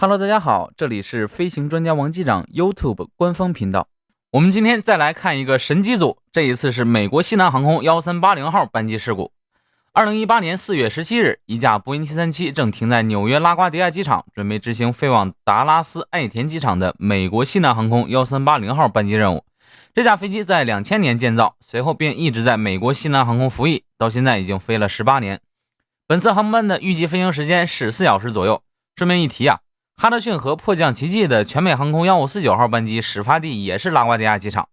Hello，大家好，这里是飞行专家王机长 YouTube 官方频道。我们今天再来看一个神机组，这一次是美国西南航空1380号班机事故。2018年4月17日，一架波音737正停在纽约拉瓜迪亚机场，准备执行飞往达拉斯爱田机场的美国西南航空1380号班机任务。这架飞机在2000年建造，随后便一直在美国西南航空服役，到现在已经飞了18年。本次航班的预计飞行时间是4小时左右。顺便一提啊，哈德逊河迫降奇迹的全美航空1549号班机始发地也是拉瓜迪亚机场。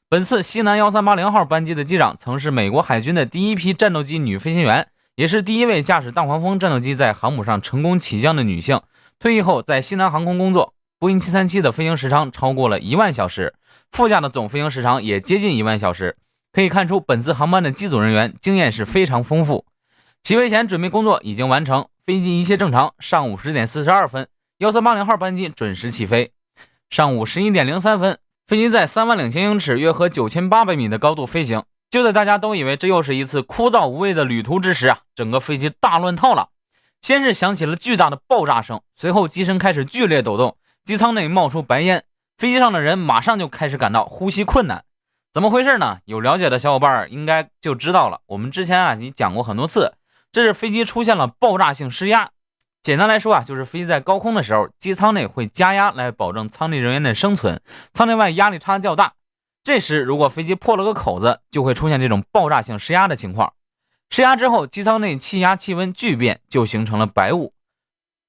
本次西南1380号班机的机长曾是美国海军的第一批战斗机女飞行员，也是第一位驾驶大黄蜂战斗机在航母上成功起降的女性。退役后在西南航空工作，波音737的飞行时长超过了1万小时，副驾的总飞行时长也接近1万小时。可以看出本次航班的机组人员经验是非常丰富。起飞前准备工作已经完成，飞机一切正常。上午10点42分，1380号班机准时起飞。上午11点03分，飞机在32000英尺约合9800米的高度飞行。就在大家都以为这又是一次枯燥无味的旅途之时啊，整个飞机大乱套了。先是响起了巨大的爆炸声，随后机身开始剧烈抖动，机舱内冒出白烟，飞机上的人马上就开始感到呼吸困难。怎么回事呢？有了解的小伙伴应该就知道了。我们之前已经讲过很多次，这是飞机出现了爆炸性失压。简单来说就是飞机在高空的时候，机舱内会加压来保证舱内人员的生存，舱内外压力差较大。这时如果飞机破了个口子，就会出现这种爆炸性失压的情况。失压之后，机舱内气压气温巨变，就形成了白雾。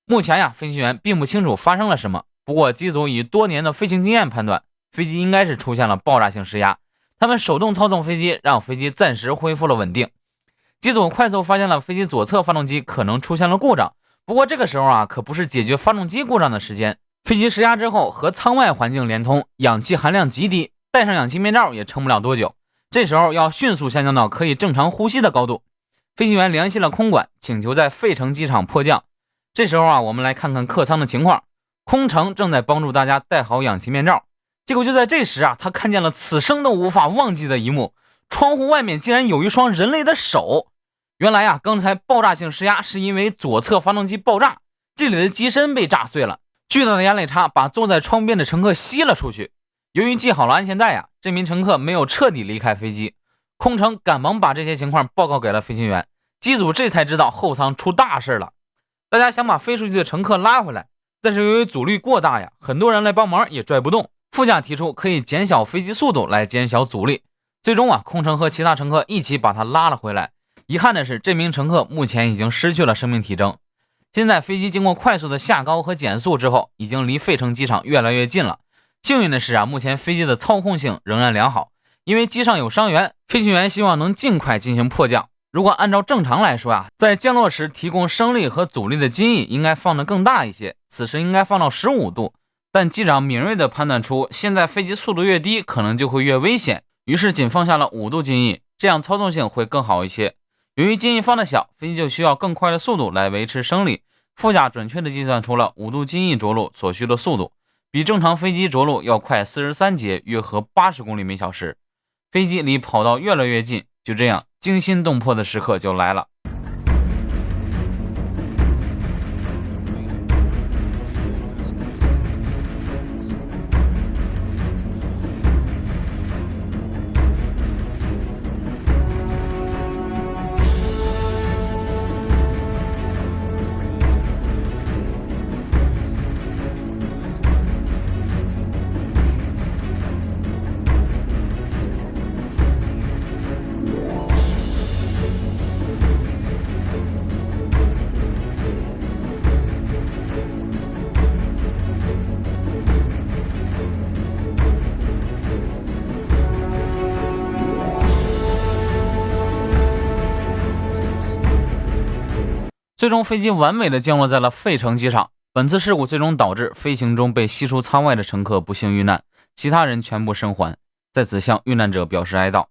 目前飞行员并不清楚发生了什么，不过机组以多年的飞行经验判断，飞机应该是出现了爆炸性失压。他们手动操纵飞机，让飞机暂时恢复了稳定。机组快速发现了飞机左侧发动机可能出现了故障，不过这个时候可不是解决发动机故障的时间。飞机失压之后和舱外环境连通，氧气含量极低，戴上氧气面罩也撑不了多久，这时候要迅速下降到可以正常呼吸的高度。飞行员联系了空管，请求在费城机场迫降。这时候我们来看看客舱的情况，空乘正在帮助大家戴好氧气面罩。结果就在这时他看见了此生都无法忘记的一幕，窗户外面竟然有一双人类的手。原来刚才爆炸性失压是因为左侧发动机爆炸，这里的机身被炸碎了，巨大的压力差把坐在窗边的乘客吸了出去。由于系好了安全带这名乘客没有彻底离开飞机，空乘赶忙把这些情况报告给了飞行员，机组这才知道后舱出大事了。大家想把飞出去的乘客拉回来，但是由于阻力过大很多人来帮忙也拽不动。副驾提出可以减小飞机速度来减小阻力，最终空乘和其他乘客一起把他拉了回来。遗憾的是，这名乘客目前已经失去了生命体征。现在飞机经过快速的下高和减速之后，已经离费城机场越来越近了。幸运的是目前飞机的操控性仍然良好，因为机上有伤员，飞行员希望能尽快进行迫降。如果按照正常来说在降落时提供升力和阻力的襟翼应该放得更大一些，此时应该放到15度。但机长敏锐地判断出现在飞机速度越低可能就会越危险，于是仅放下了5度襟翼，这样操纵性会更好一些。由于襟翼放得小，飞机就需要更快的速度来维持升力。副驾准确地计算出了5度襟翼着陆所需的速度，比正常飞机着陆要快43节，约合80公里每小时。飞机离跑道越来越近，就这样惊心动魄的时刻就来了。最终飞机完美的降落在了费城机场。本次事故最终导致飞行中被吸出舱外的乘客不幸遇难，其他人全部生还，在此向遇难者表示哀悼。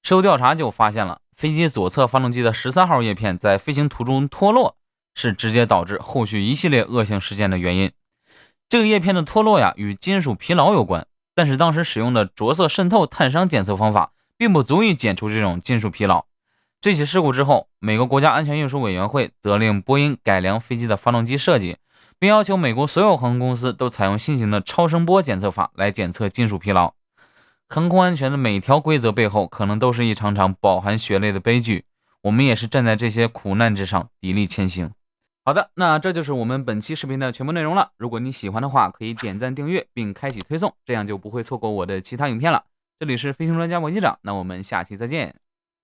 事后调查就发现了飞机左侧发动机的13号叶片在飞行途中脱落，是直接导致后续一系列恶性事件的原因。这个叶片的脱落与金属疲劳有关，但是当时使用的着色渗透碳伤检测方法并不足以检出这种金属疲劳。这起事故之后，美国国家安全运输委员会责令波音改良飞机的发动机设计，并要求美国所有航空公司都采用新型的超声波检测法来检测金属疲劳。航空安全的每条规则背后，可能都是一场场饱含血泪的悲剧。我们也是站在这些苦难之上砥砺前行。好的，那这就是我们本期视频的全部内容了。如果你喜欢的话，可以点赞、订阅并开启推送，这样就不会错过我的其他影片了。这里是飞行专家王机长，那我们下期再见。